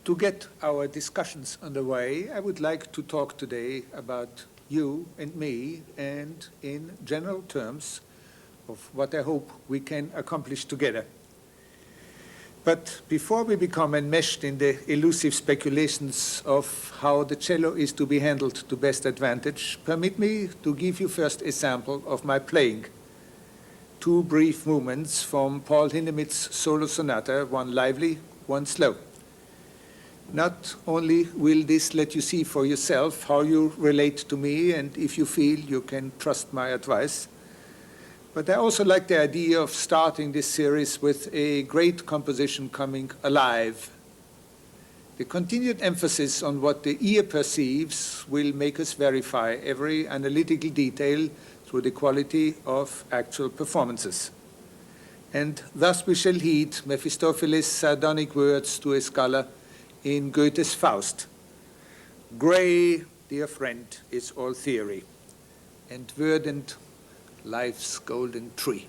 To get our discussions underway, I would like to talk today about you and me, and in general terms of what I hope we can accomplish together. But before we become enmeshed in the elusive speculations of how the cello is to be handled to best advantage, permit me to give you first a sample of my playing. Two brief movements from Paul Hindemith's solo sonata, one lively, one slow. Not only will this let you see for yourself how you relate to me, and if you feel you can trust my advice, but I also like the idea of starting this series with a great composition coming alive. The continued emphasis on what the ear perceives will make us verify every analytical detail through the quality of actual performances. And thus we shall heed Mephistopheles' sardonic words to a scholar in Goethe's Faust. Gray, dear friend, is all theory, and verdant life's golden tree.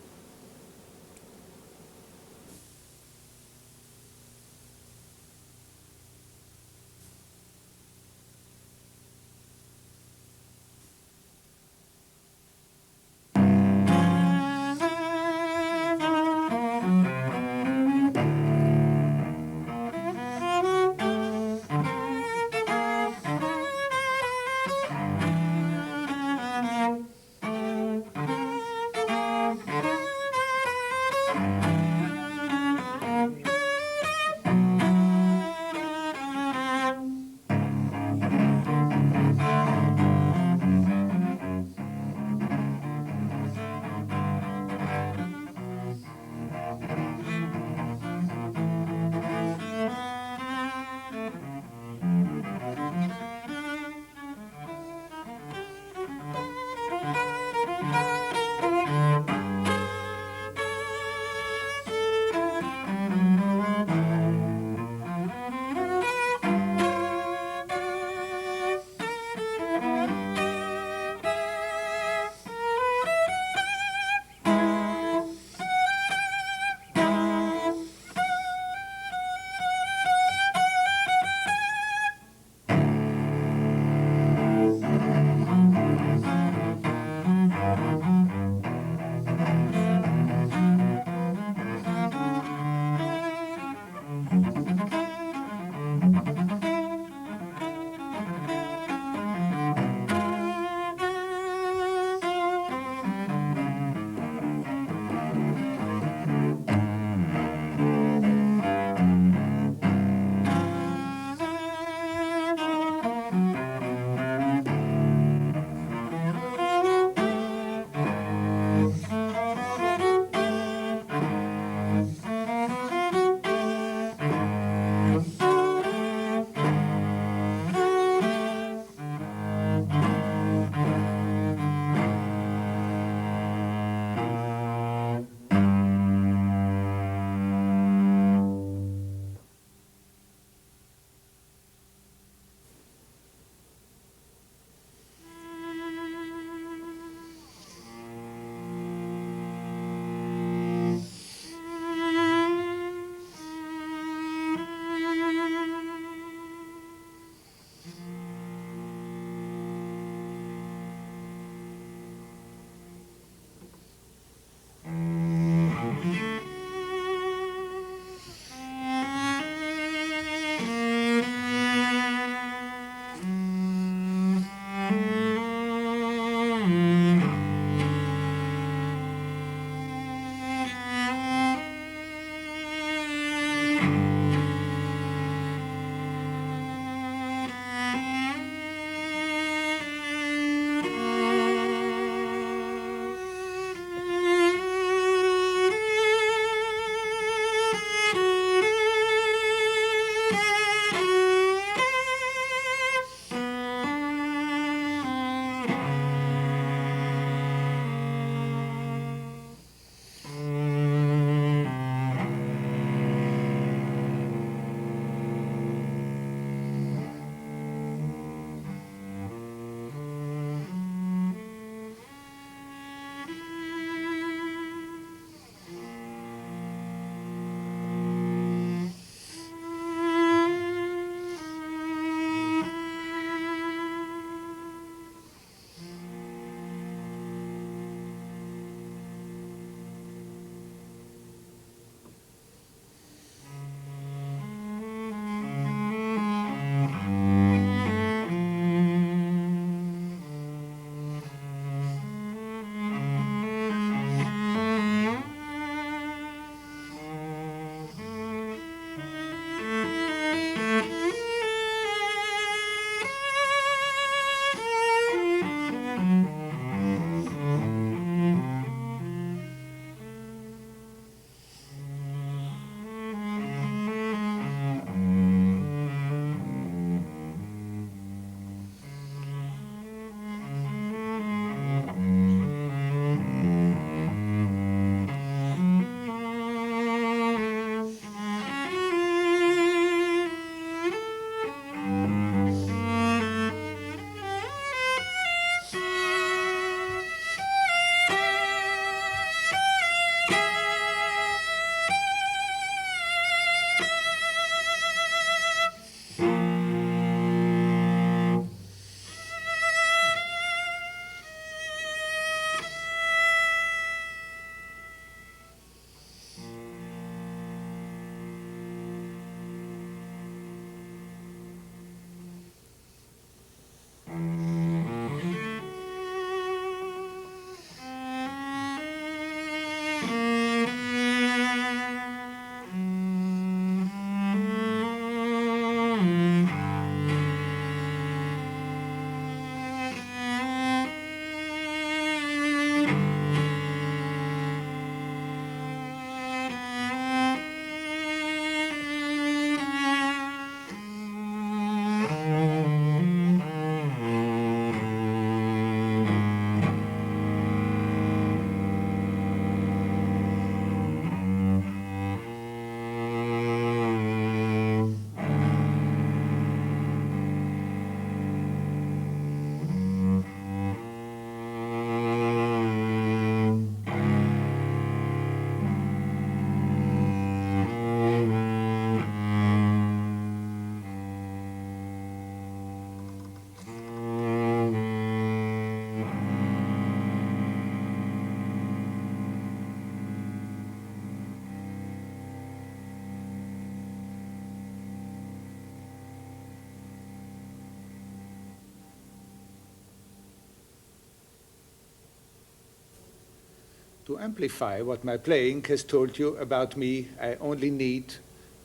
To amplify what my playing has told you about me, I only need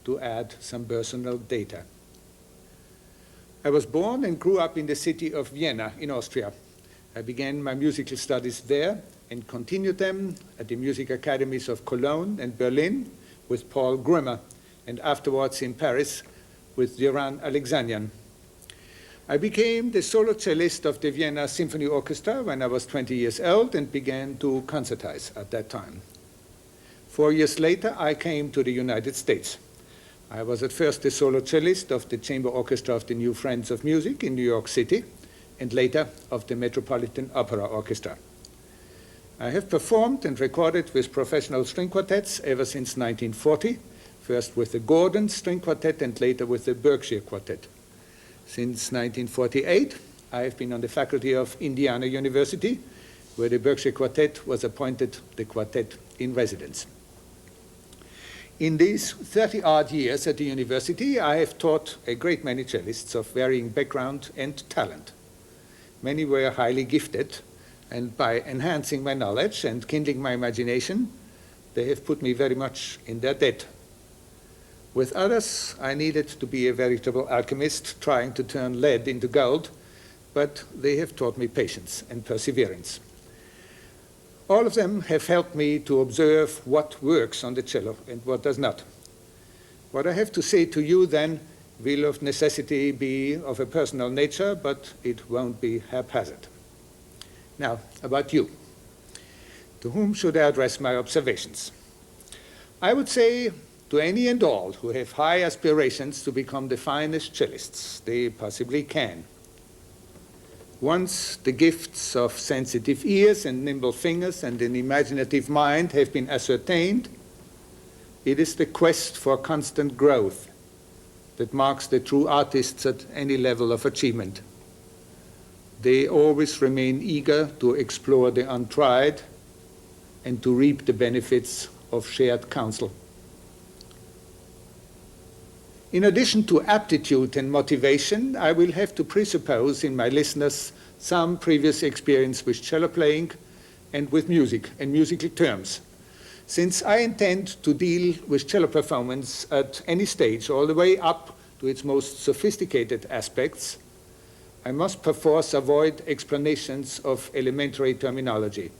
to add some personal data. I was born and grew up in the city of Vienna in Austria. I began my musical studies there and continued them at the music academies of Cologne and Berlin with Paul Grömer, and afterwards in Paris with Joran Alexanian. I became the solo cellist of the Vienna Symphony Orchestra when I was 20 years old and began to concertize at that time. 4 years later, I came to the United States. I was at first the solo cellist of the Chamber Orchestra of the New Friends of Music in New York City, and later of the Metropolitan Opera Orchestra. I have performed and recorded with professional string quartets ever since 1940, first with the Gordon String Quartet and later with the Berkshire Quartet. Since 1948, I have been on the faculty of Indiana University, where the Berkshire Quartet was appointed the quartet in residence. In these 30-odd years at the university, I have taught a great many cellists of varying background and talent. Many were highly gifted, and by enhancing my knowledge and kindling my imagination, they have put me very much in their debt. With others, I needed to be a veritable alchemist, trying to turn lead into gold, but they have taught me patience and perseverance. All of them have helped me to observe what works on the cello and what does not. What I have to say to you then will of necessity be of a personal nature, but it won't be haphazard. Now, about you. To whom should I address my observations? I would say to any and all who have high aspirations to become the finest cellists they possibly can. Once the gifts of sensitive ears and nimble fingers and an imaginative mind have been ascertained, it is the quest for constant growth that marks the true artists at any level of achievement. They always remain eager to explore the untried and to reap the benefits of shared counsel. In addition to aptitude and motivation, I will have to presuppose in my listeners some previous experience with cello playing and with music and musical terms. Since I intend to deal with cello performance at any stage, all the way up to its most sophisticated aspects, I must perforce avoid explanations of elementary terminology.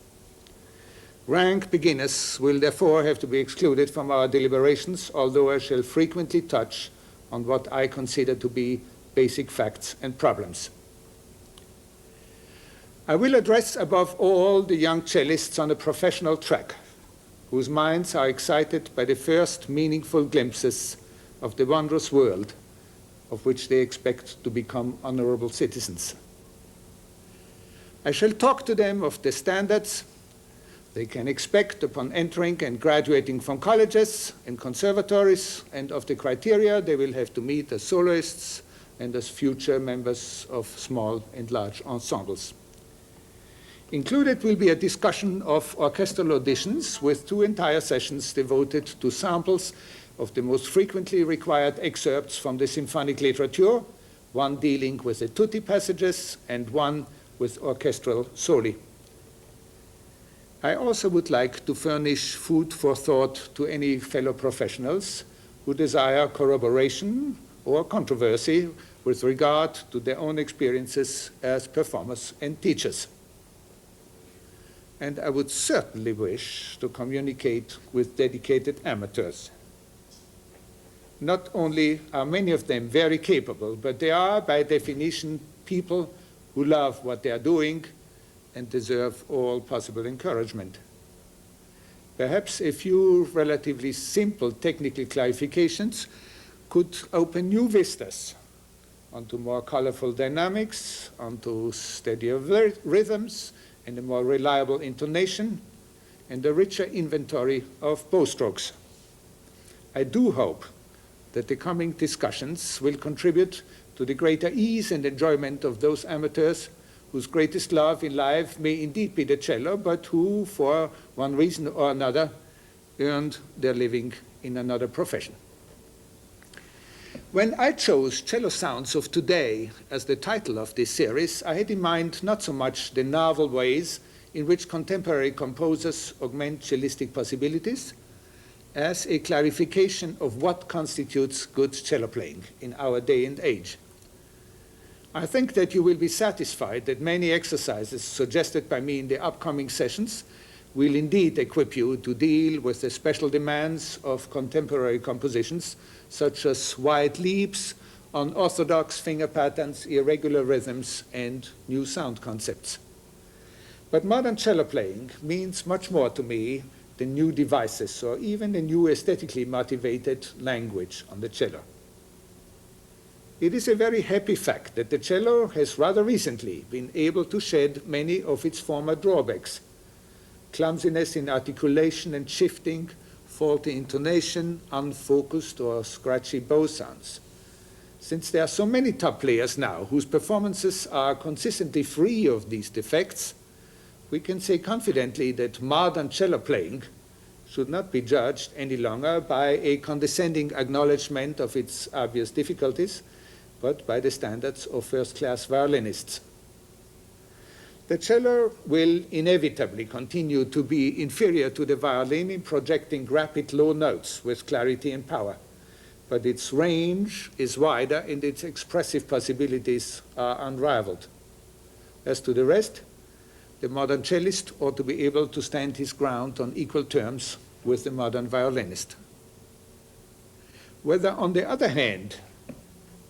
Rank beginners will therefore have to be excluded from our deliberations, although I shall frequently touch on what I consider to be basic facts and problems. I will address above all the young cellists on a professional track, whose minds are excited by the first meaningful glimpses of the wondrous world of which they expect to become honorable citizens. I shall talk to them of the standards they can expect upon entering and graduating from colleges and conservatories, and of the criteria they will have to meet as soloists and as future members of small and large ensembles. Included will be a discussion of orchestral auditions with 2 entire sessions devoted to samples of the most frequently required excerpts from the symphonic literature, one dealing with the tutti passages and one with orchestral soli. I also would like to furnish food for thought to any fellow professionals who desire corroboration or controversy with regard to their own experiences as performers and teachers. And I would certainly wish to communicate with dedicated amateurs. Not only are many of them very capable, but they are, by definition, people who love what they are doing and deserve all possible encouragement. Perhaps a few relatively simple technical clarifications could open new vistas onto more colorful dynamics, onto steadier rhythms, and a more reliable intonation, and a richer inventory of bow strokes. I do hope that the coming discussions will contribute to the greater ease and enjoyment of those amateurs whose greatest love in life may indeed be the cello, but who, for one reason or another, earned their living in another profession. When I chose Cello Sounds of Today as the title of this series, I had in mind not so much the novel ways in which contemporary composers augment cellistic possibilities as a clarification of what constitutes good cello playing in our day and age. I think that you will be satisfied that many exercises suggested by me in the upcoming sessions will indeed equip you to deal with the special demands of contemporary compositions, such as wide leaps, unorthodox finger patterns, irregular rhythms, and new sound concepts. But modern cello playing means much more to me than new devices or even a new aesthetically motivated language on the cello. It is a very happy fact that the cello has rather recently been able to shed many of its former drawbacks: clumsiness in articulation and shifting, faulty intonation, unfocused or scratchy bow sounds. Since there are so many top players now whose performances are consistently free of these defects, we can say confidently that modern cello playing should not be judged any longer by a condescending acknowledgement of its obvious difficulties, but by the standards of first-class violinists. The cello will inevitably continue to be inferior to the violin in projecting rapid low notes with clarity and power, but its range is wider and its expressive possibilities are unrivaled. As to the rest, the modern cellist ought to be able to stand his ground on equal terms with the modern violinist. Whether, on the other hand,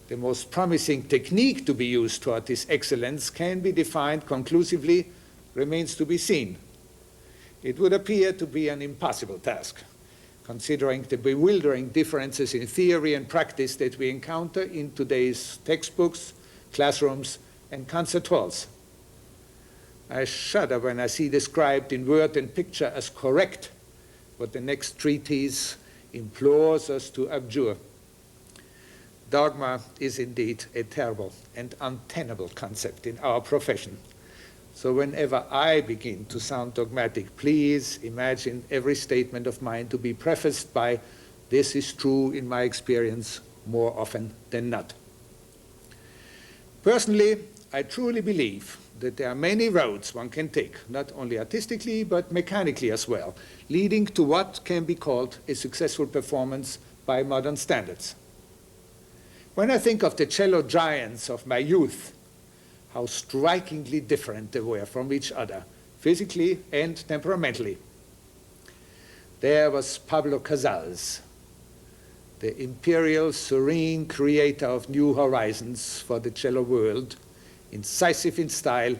the most promising technique to be used toward this excellence can be defined conclusively remains to be seen. It would appear to be an impossible task, considering the bewildering differences in theory and practice that we encounter in today's textbooks, classrooms, and concert halls. I shudder when I see described in word and picture as correct what the next treatise implores us to abjure. Dogma is indeed a terrible and untenable concept in our profession. So whenever I begin to sound dogmatic, please imagine every statement of mine to be prefaced by, "This is true in my experience more often than not." Personally, I truly believe that there are many roads one can take, not only artistically but mechanically as well, leading to what can be called a successful performance by modern standards. When I think of the cello giants of my youth, how strikingly different they were from each other, physically and temperamentally. There was Pablo Casals, the imperial, serene creator of new horizons for the cello world, incisive in style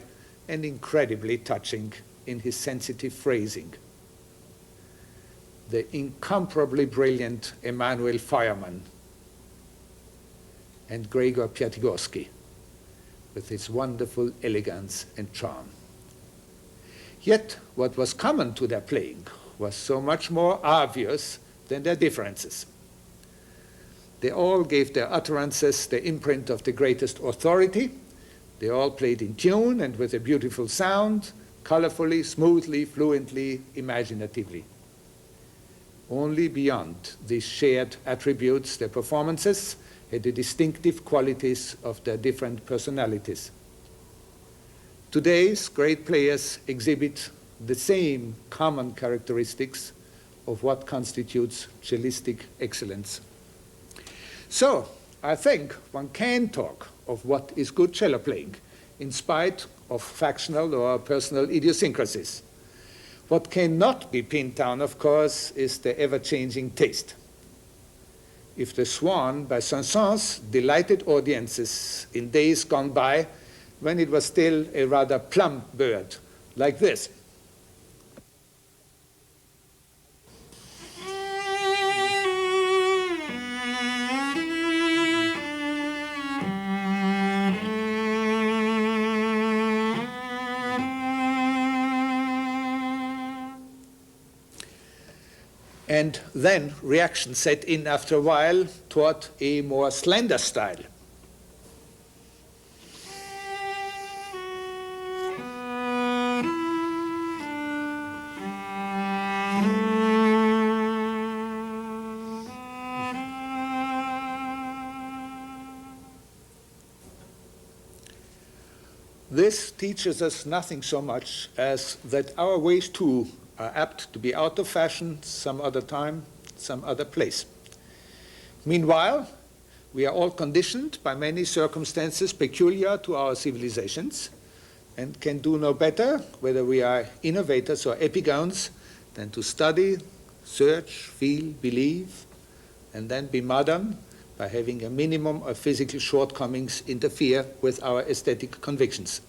and incredibly touching in his sensitive phrasing. The incomparably brilliant Emanuel Feuermann, and Gregor Piatigorsky, with his wonderful elegance and charm. Yet what was common to their playing was so much more obvious than their differences. They all gave their utterances the imprint of the greatest authority. They all played in tune and with a beautiful sound, colorfully, smoothly, fluently, imaginatively. Only beyond these shared attributes, their performances had the distinctive qualities of their different personalities. Today's great players exhibit the same common characteristics of what constitutes cellistic excellence. So, I think one can talk of what is good cello playing, in spite of factional or personal idiosyncrasies. What cannot be pinned down, of course, is the ever-changing taste. If the Swan by Saint-Saëns delighted audiences in days gone by when it was still a rather plump bird, like this. And then reaction set in after a while toward a more slender style. This teaches us nothing so much as that our ways too are apt to be out of fashion some other time, some other place. Meanwhile, we are all conditioned by many circumstances peculiar to our civilizations and can do no better, whether we are innovators or epigones, than to study, search, feel, believe, and then be modern by having a minimum of physical shortcomings interfere with our aesthetic convictions.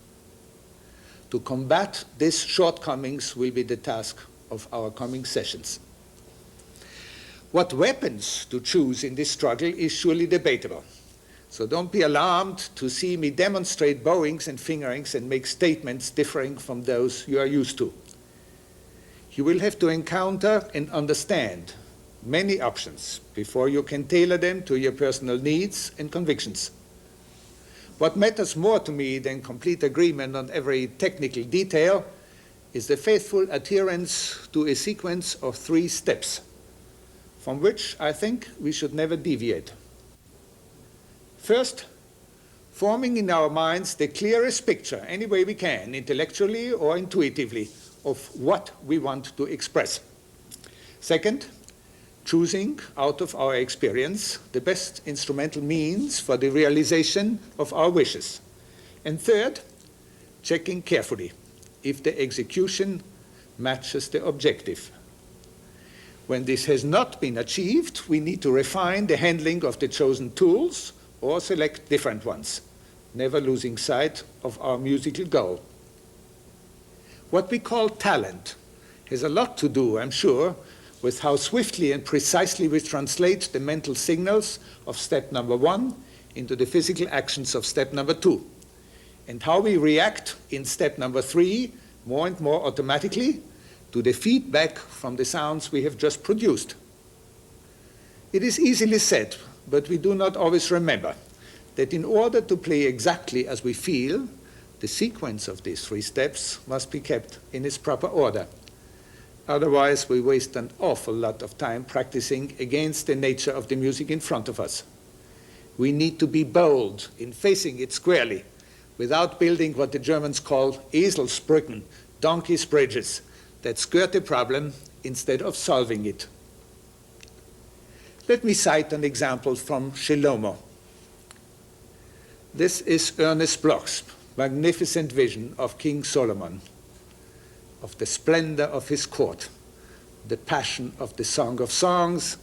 To combat these shortcomings will be the task of our coming sessions. What weapons to choose in this struggle is surely debatable. So don't be alarmed to see me demonstrate bowings and fingerings and make statements differing from those you are used to. You will have to encounter and understand many options before you can tailor them to your personal needs and convictions. What matters more to me than complete agreement on every technical detail is the faithful adherence to a sequence of 3 steps, from which I think we should never deviate. First, forming in our minds the clearest picture, any way we can, intellectually or intuitively, of what we want to express. Second, choosing out of our experience the best instrumental means for the realization of our wishes. And third, checking carefully if the execution matches the objective. When this has not been achieved, we need to refine the handling of the chosen tools or select different ones, never losing sight of our musical goal. What we call talent has a lot to do, I'm sure, with how swiftly and precisely we translate the mental signals of step number 1 into the physical actions of step number 2, and how we react in step number 3 more and more automatically to the feedback from the sounds we have just produced. It is easily said, but we do not always remember that in order to play exactly as we feel, the sequence of these 3 steps must be kept in its proper order. Otherwise, we waste an awful lot of time practicing against the nature of the music in front of us. We need to be bold in facing it squarely, without building what the Germans call Eselsbrücken, donkey's bridges, that skirt the problem instead of solving it. Let me cite an example from Cello. This is Ernest Bloch's magnificent vision of King Solomon, of the splendor of his court, the passion of the Song of Songs,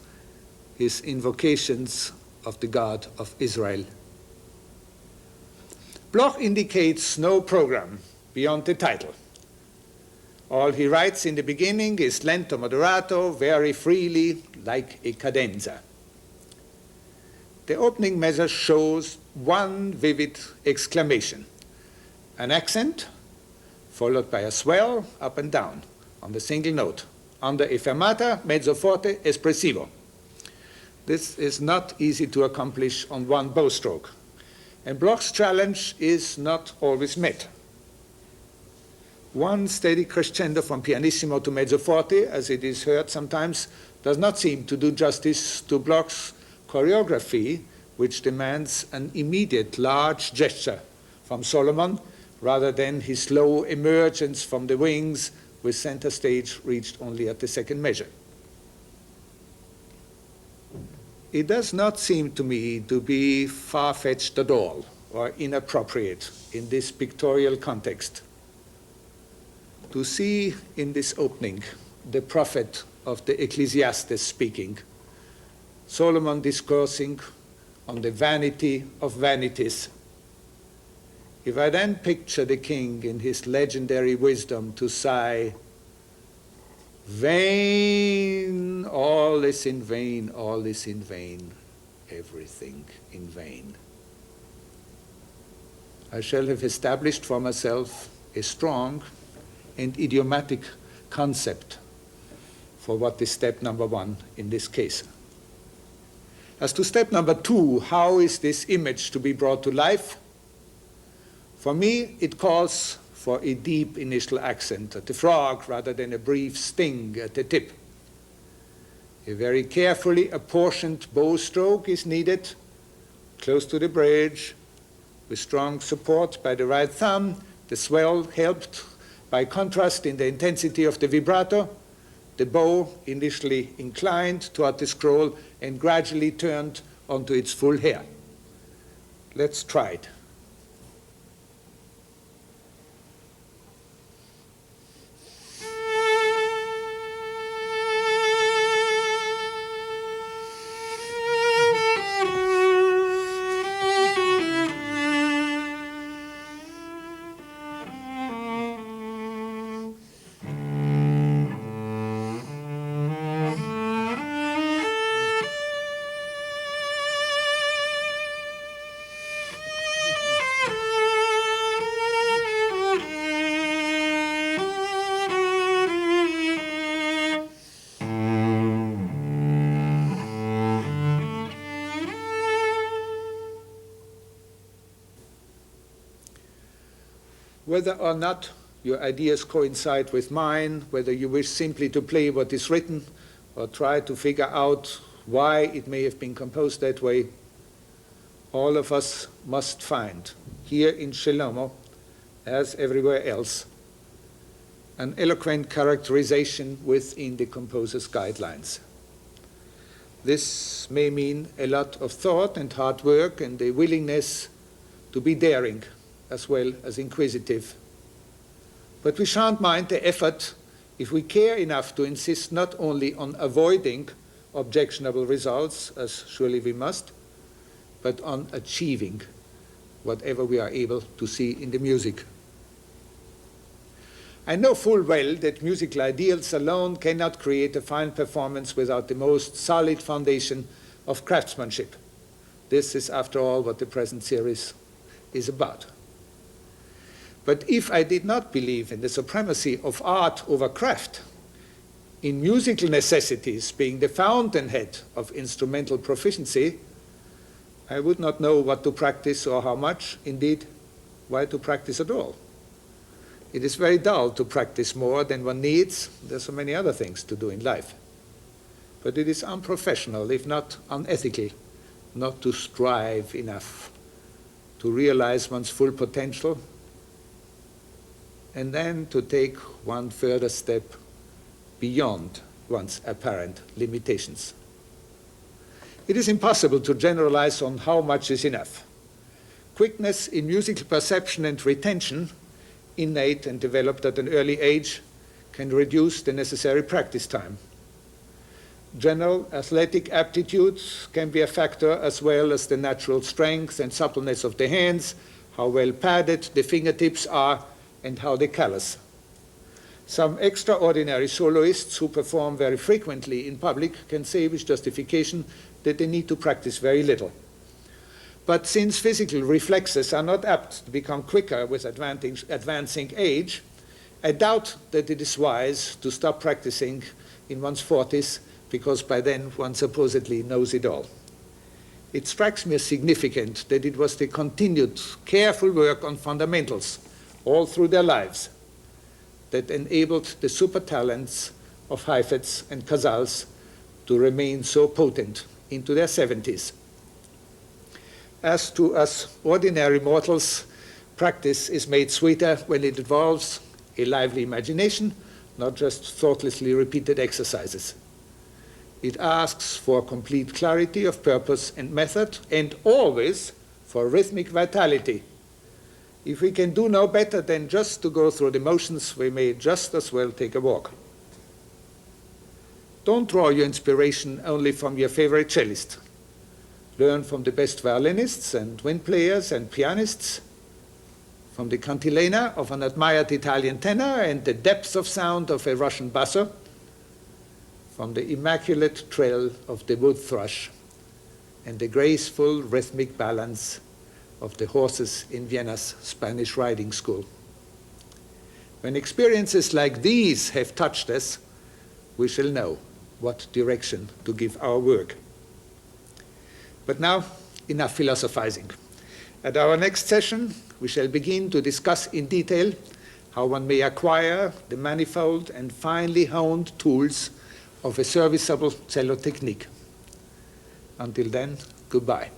his invocations of the God of Israel. Bloch indicates no program beyond the title. All he writes in the beginning is lento moderato, very freely, like a cadenza. The opening measure shows one vivid exclamation, an accent followed by a swell up and down on the single note, under a fermata, mezzo forte, espressivo. This is not easy to accomplish on one bow stroke, and Bloch's challenge is not always met. One steady crescendo from pianissimo to mezzo forte, as it is heard sometimes, does not seem to do justice to Bloch's choreography, which demands an immediate large gesture from Solomon, rather than his slow emergence from the wings with center stage reached only at the second measure. It does not seem to me to be far-fetched at all or inappropriate in this pictorial context to see in this opening the prophet of the Ecclesiastes speaking, Solomon discoursing on the vanity of vanities. If I then picture the king in his legendary wisdom to sigh, vain, all is in vain, all is in vain, everything in vain, I shall have established for myself a strong and idiomatic concept for what is step number 1 in this case. As to step number 2, how is this image to be brought to life? For me, it calls for a deep initial accent at the frog rather than a brief sting at the tip. A very carefully apportioned bow stroke is needed, close to the bridge, with strong support by the right thumb, The swell helped by contrast in the intensity of the vibrato. The bow initially inclined toward the scroll and gradually turned onto its full hair. Let's try it. Whether or not your ideas coincide with mine, whether you wish simply to play what is written or try to figure out why it may have been composed that way, all of us must find, here in Cello, as everywhere else, an eloquent characterization within the composer's guidelines. This may mean a lot of thought and hard work and a willingness to be daring as well as inquisitive. But we shan't mind the effort if we care enough to insist not only on avoiding objectionable results, as surely we must, but on achieving whatever we are able to see in the music. I know full well that musical ideals alone cannot create a fine performance without the most solid foundation of craftsmanship. This is, after all, what the present series is about. But if I did not believe in the supremacy of art over craft, in musical necessities being the fountainhead of instrumental proficiency, I would not know what to practice or how much, indeed, why to practice at all. It is very dull to practice more than one needs. There are so many other things to do in life. But it is unprofessional, if not unethical, not to strive enough to realize one's full potential and then to take one further step beyond one's apparent limitations. It is impossible to generalize on how much is enough. Quickness in musical perception and retention, innate and developed at an early age, can reduce the necessary practice time. General athletic aptitudes can be a factor, as well as the natural strength and suppleness of the hands, how well padded the fingertips are, and how they callous. Some extraordinary soloists who perform very frequently in public can say with justification that they need to practice very little. But since physical reflexes are not apt to become quicker with advancing age, I doubt that it is wise to stop practicing in one's 40s, because by then one supposedly knows it all. It strikes me as significant that it was the continued careful work on fundamentals all through their lives that enabled the super talents of Heifetz and Casals to remain so potent into their 70s. As to us ordinary mortals, practice is made sweeter when it involves a lively imagination, not just thoughtlessly repeated exercises. It asks for complete clarity of purpose and method, and always for rhythmic vitality. If we can do no better than just to go through the motions, we may just as well take a walk. Don't draw your inspiration only from your favorite cellist. Learn from the best violinists and wind players and pianists, from the cantilena of an admired Italian tenor and the depth of sound of a Russian basso, from the immaculate trill of the wood thrush and the graceful rhythmic balance of the horses in Vienna's Spanish riding school. When experiences like these have touched us, we shall know what direction to give our work. But now, enough philosophizing. At our next session, we shall begin to discuss in detail how one may acquire the manifold and finely honed tools of a serviceable cello technique. Until then, goodbye.